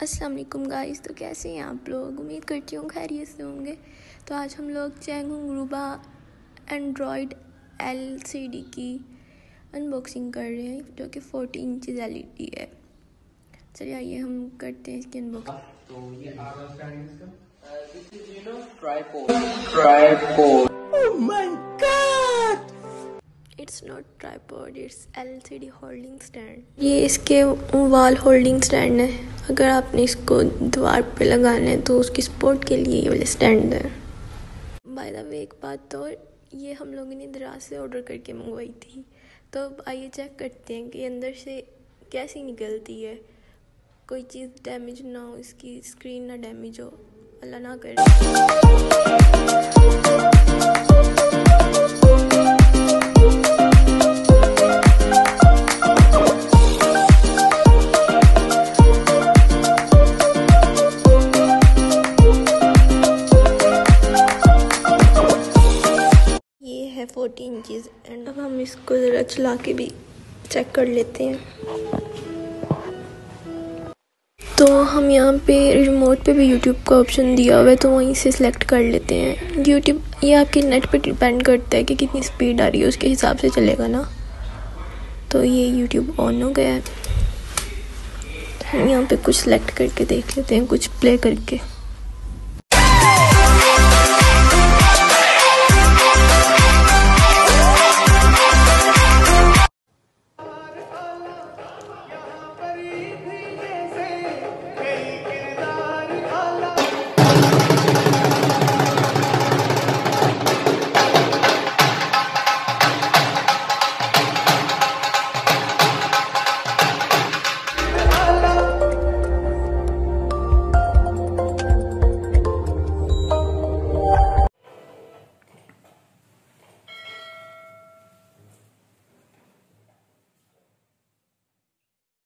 अस्सलाम वालेकुम गाइस। तो कैसे हैं आप लोग? उम्मीद करती हूँ खैरियत से होंगे। तो आज हम लोग चैंगुंग रूबा एंड्रॉयड LCD की अनबॉक्सिंग कर रहे हैं, जो कि 40 इंचज़ LED है। चलिए आइए हम करते हैं इसकी अनबॉक्सिंग। तो ये this is tripod. Oh my God, it's not tripod, it's LCD holding stand. ये इसके वॉल होल्डिंग स्टैंड है। अगर आपने इसको दीवार पे लगाना है तो उसकी सपोर्ट के लिए ये वाले स्टैंड है। बाय द वे एक बात तो, ये हम लोगों ने दराज से ऑर्डर करके मंगवाई थी। तो अब आइए चेक करते हैं कि अंदर से कैसी निकलती है। कोई चीज़ डैमेज ना हो, इसकी स्क्रीन ना डैमेज हो, अल्लाह ना करे। ये है 40 इंचज़ एंड अब हम इसको ज़रा चला के भी चेक कर लेते हैं। तो हम यहाँ पे रिमोट पे भी यूट्यूब का ऑप्शन दिया हुआ है, तो वहीं से सिलेक्ट कर लेते हैं। यूट्यूब ये आपके नेट पे डिपेंड करता है कि कितनी स्पीड आ रही है, उसके हिसाब से चलेगा ना। तो ये यूट्यूब ऑन हो गया है। हम यहाँ पे कुछ सिलेक्ट करके देख लेते हैं, कुछ प्ले करके।